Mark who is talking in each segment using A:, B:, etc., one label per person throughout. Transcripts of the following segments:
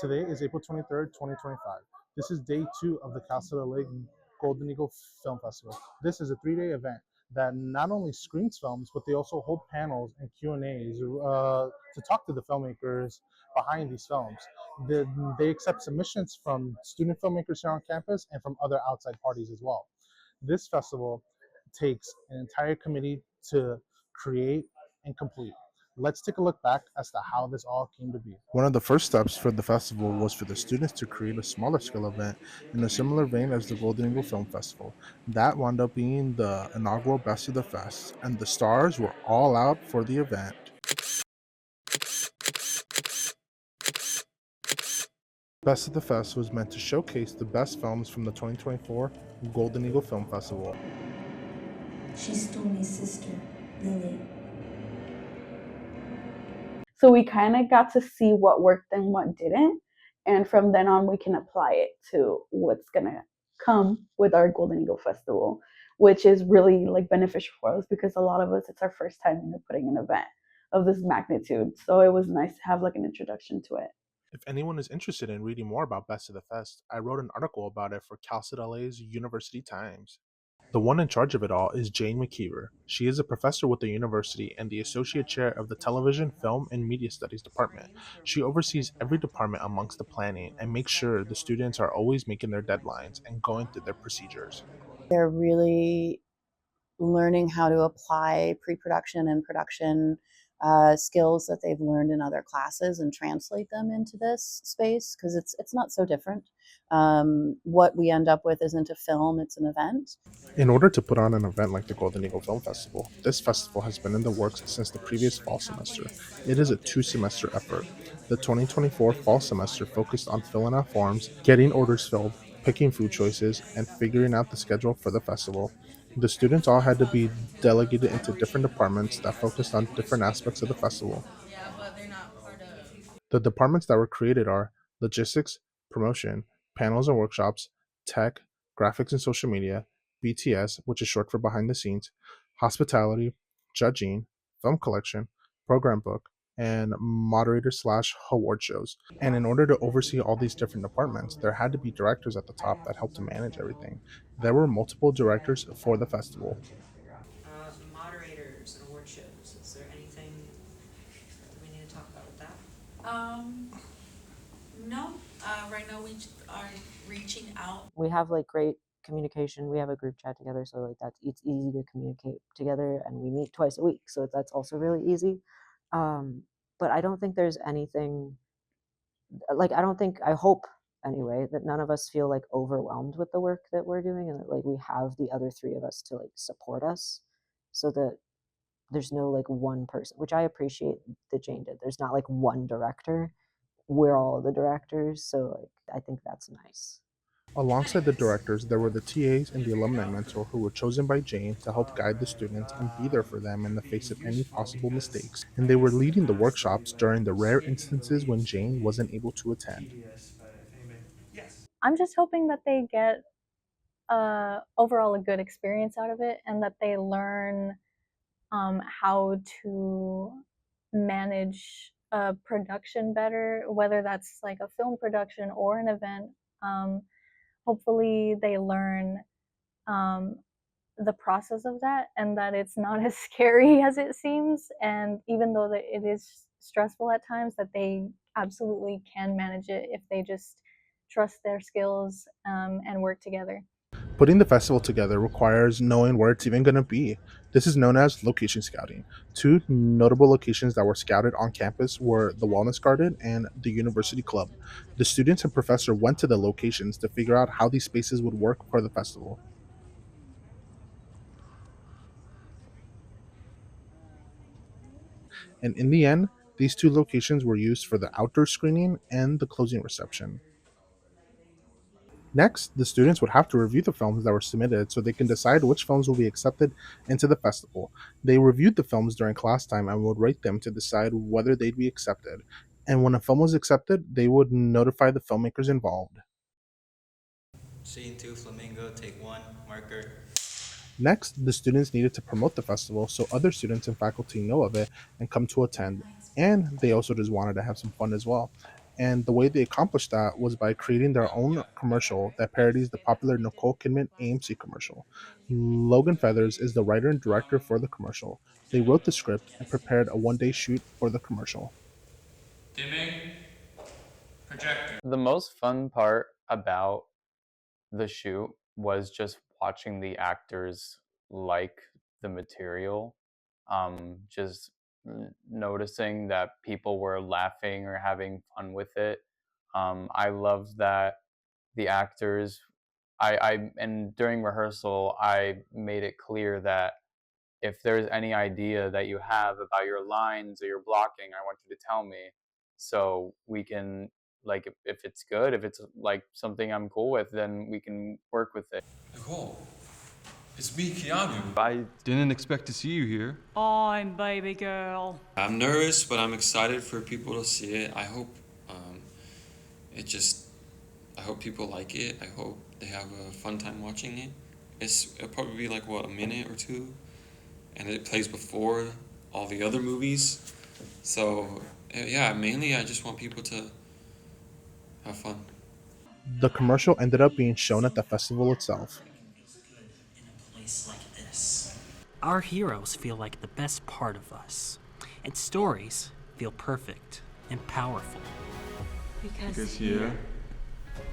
A: Today is April 23rd, 2025. This is day two of the Casa del Lake Golden Eagle Film Festival. This is a three-day event that not only screens films, but they also hold panels and Q&As to talk to the filmmakers behind these films. They accept submissions from student filmmakers here on campus and from other outside parties as well. This festival takes an entire committee to create and complete. Let's take a look back as to how this all came to be. One of the first steps for the festival was for the students to create a smaller scale event in a similar vein as the Golden Eagle Film Festival. That wound up being the inaugural Best of the Fest, and the stars were all out for the event. Best of the Fest was meant to showcase the best films from the 2024 Golden Eagle Film Festival.
B: She's Tony's sister, Lily.
C: So we kind of got to see what worked and what didn't. And from then on, we can apply it to what's going to come with our Golden Eagle Festival, which is really like beneficial for us because a lot of us, it's our first time putting an event of this magnitude. So it was nice to have like an introduction to it.
A: If anyone is interested in reading more about Best of the Fest, I wrote an article about it for Cal State LA's University Times. The one in charge of it all is Jane McKeever. She is a professor with the university and the associate chair of the Television, Film, and Media Studies department. She oversees every department amongst the planning and makes sure the students are always making their deadlines and going through their procedures.
D: They're really learning how to apply pre-production and production skills that they've learned in other classes and translate them into this space because it's not so different. What we end up with isn't a film, it's an event.
A: In order to put on an event like the Golden Eagle Film Festival, this festival has been in the works since the previous fall semester. It is a two-semester effort. The 2024 fall semester focused on filling out forms, getting orders filled, picking food choices, and figuring out the schedule for the festival. The students all had to be delegated into different departments that focused on different aspects of the festival. The departments that were created are logistics, promotion, panels and workshops, tech, graphics and social media, BTS, which is short for behind the scenes, hospitality, judging, film collection, program book, and moderator slash award shows. And in order to oversee all these different departments, there had to be directors at the top that helped to manage everything. There were multiple directors for the festival.
E: Moderators and award shows. Is there anything we need to talk about with that?
F: No. Right now we are reaching out.
G: We have like great communication. We have a group chat together, so like it's easy to communicate together, and we meet twice a week, so that's also really easy. But I don't think there's anything like I hope anyway that none of us feel like overwhelmed with the work that we're doing, and that like we have the other three of us to like support us, so that there's no like one person, which I appreciate that Jane did. There's not like one director. We're all the directors, so like I think that's nice.
A: Alongside the directors, there were the TAs and the alumni mentor who were chosen by Jane to help guide the students and be there for them in the face of any possible mistakes. And they were leading the workshops during the rare instances when Jane wasn't able to attend.
H: I'm just hoping that they get overall a good experience out of it, and that they learn how to manage a production better, whether that's like a film production or an event. Hopefully they learn the process of that, and that it's not as scary as it seems, and even though that it is stressful at times, that they absolutely can manage it if they just trust their skills and work together.
A: Putting the festival together requires knowing where it's even going to be. This is known as location scouting. Two notable locations that were scouted on campus were the Wellness Garden and the University Club. The students and professor went to the locations to figure out how these spaces would work for the festival. And in the end, these two locations were used for the outdoor screening and the closing reception. Next, the students would have to review the films that were submitted so they can decide which films will be accepted into the festival. They reviewed the films during class time and would rate them to decide whether they'd be accepted. And when a film was accepted, they would notify the filmmakers involved.
I: Scene 2, Flamingo, take 1, marker.
A: Next, the students needed to promote the festival so other students and faculty know of it and come to attend. And they also just wanted to have some fun as well. And the way they accomplished that was by creating their own commercial that parodies the popular Nicole Kidman AMC commercial. Logan Feathers is the writer and director for the commercial. They wrote the script and prepared a one-day shoot for the commercial.
I: Dimming. Projector.
J: The most fun part about the shoot was just watching the actors like the material. Just noticing that people were laughing or having fun with it. I loved that the actors. And during rehearsal, I made it clear that if there's any idea that you have about your lines or your blocking, I want you to tell me so we can, like, if it's good, if it's like something I'm cool with, then we can work with it.
K: Nicole, it's me, Keanu.
L: I didn't expect to see you here.
M: Fine, baby girl.
K: I'm nervous, but I'm excited for people to see it. I hope I hope people like it. I hope they have a fun time watching it. It'll probably be like, what, a minute or two? And it plays before all the other movies. So, yeah, mainly I just want people to have fun.
A: The commercial ended up being shown at the festival itself.
N: In a place like this. Our heroes feel like the best part of us, and stories feel perfect and powerful.
L: Because here,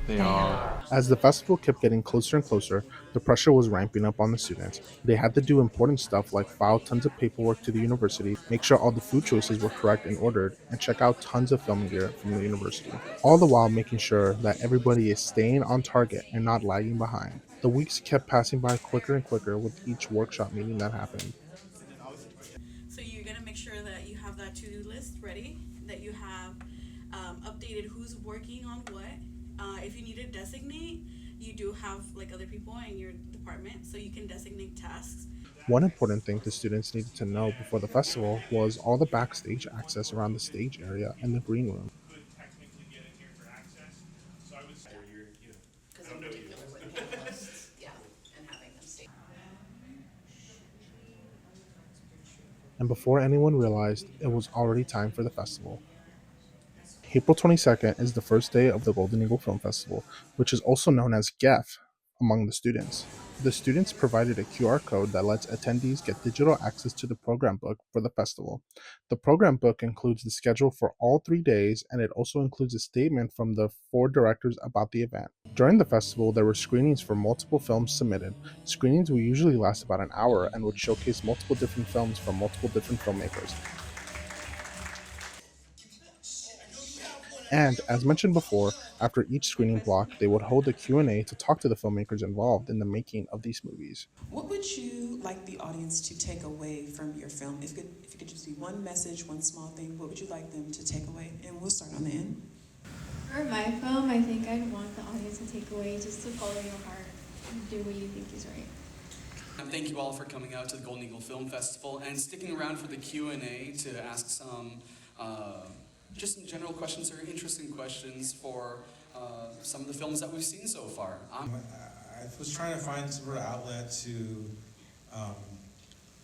L: they are.
A: As the festival kept getting closer and closer, the pressure was ramping up on the students. They had to do important stuff like file tons of paperwork to the university, make sure all the food choices were correct and ordered, and check out tons of film gear from the university. All the while making sure that everybody is staying on target and not lagging behind. The weeks kept passing by quicker and quicker with each workshop meeting that happened.
F: So you're gonna make sure that you have that to-do list ready, that you have updated who's working on what. If you need to designate, you do have like other people in your department, so you can designate tasks.
A: One important thing the students needed to know before the festival was all the backstage access around the stage area and the green room. And before anyone realized, it was already time for the festival. April 22nd is the first day of the Golden Eagle Film Festival, which is also known as GEF among the students. The students provided a QR code that lets attendees get digital access to the program book for the festival. The program book includes the schedule for all 3 days, and it also includes a statement from the 4 directors about the event. During the festival, there were screenings for multiple films submitted. Screenings will usually last about an hour and would showcase multiple different films from multiple different filmmakers. And, as mentioned before, after each screening block, they would hold a Q&A to talk to the filmmakers involved in the making of these movies.
O: What would you like the audience to take away from your film? If you could just be one message, one small thing, what would you like them to take away? And we'll start on the end.
P: For my film, I think I'd want the audience to take away just to follow your heart and do what you think is right.
Q: Thank you all for coming out to the Golden Eagle Film Festival and sticking around for the Q&A to ask some just some general questions or interesting questions for some of the films that we've seen so far.
R: I was trying to find some sort of outlet to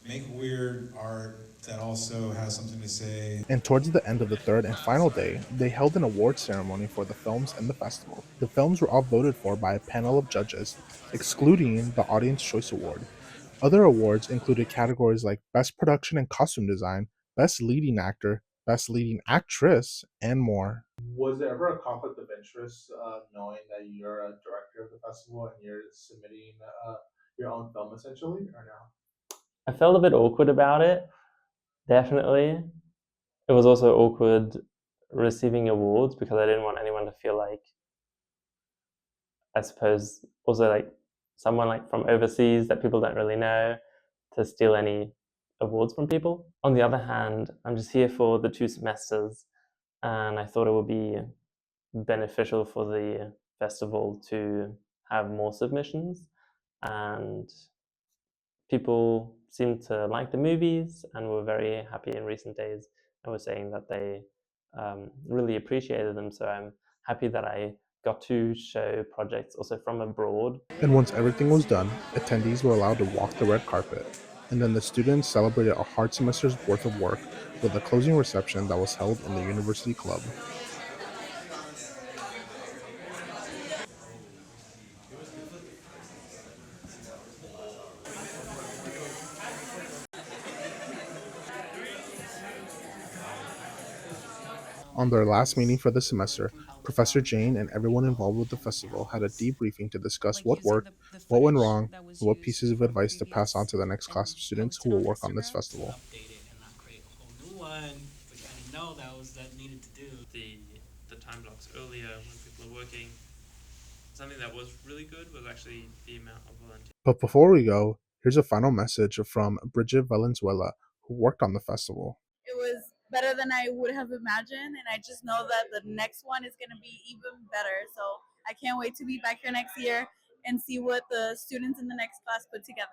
R: make weird art that also has something to say.
A: And towards the end of the third and final day, they held an award ceremony for the films in the festival. The films were all voted for by a panel of judges, excluding the Audience Choice Award. Other awards included categories like Best Production and Costume Design, Best Leading Actor, Best Leading Actress, and more. Was there ever a conflict of interest knowing that you're a director of the festival and you're submitting your own film essentially, or no?
S: I felt a bit awkward about it, definitely. It was also awkward receiving awards because I didn't want anyone to feel like, I suppose, also like someone like from overseas that people don't really know to steal any awards from people. On the other hand, I'm just here for the 2 semesters, and I thought it would be beneficial for the festival to have more submissions, and people seemed to like the movies and were very happy in recent days and were saying that they really appreciated them. So I'm happy that I got to show projects also from abroad.
A: And once everything was done, attendees were allowed to walk the red carpet. And then the students celebrated a hard semester's worth of work with a closing reception that was held in the University Club. On their last meeting for the semester, Professor Jane and everyone involved with the festival had a debriefing to discuss what worked, what went wrong, and what pieces of advice to pass on to the next class of students who will work on this festival.
N: New one, which I didn't know that needed to do. The time blocks earlier when people are working. Something that was really good was actually the amount of volunteers.
A: But before we go, here's a final message from Bridget Valenzuela, who worked on the festival.
C: It was better than I would have imagined, and I just know that the next one is going to be even better. So I can't wait to be back here next year and see what the students in the next class put together.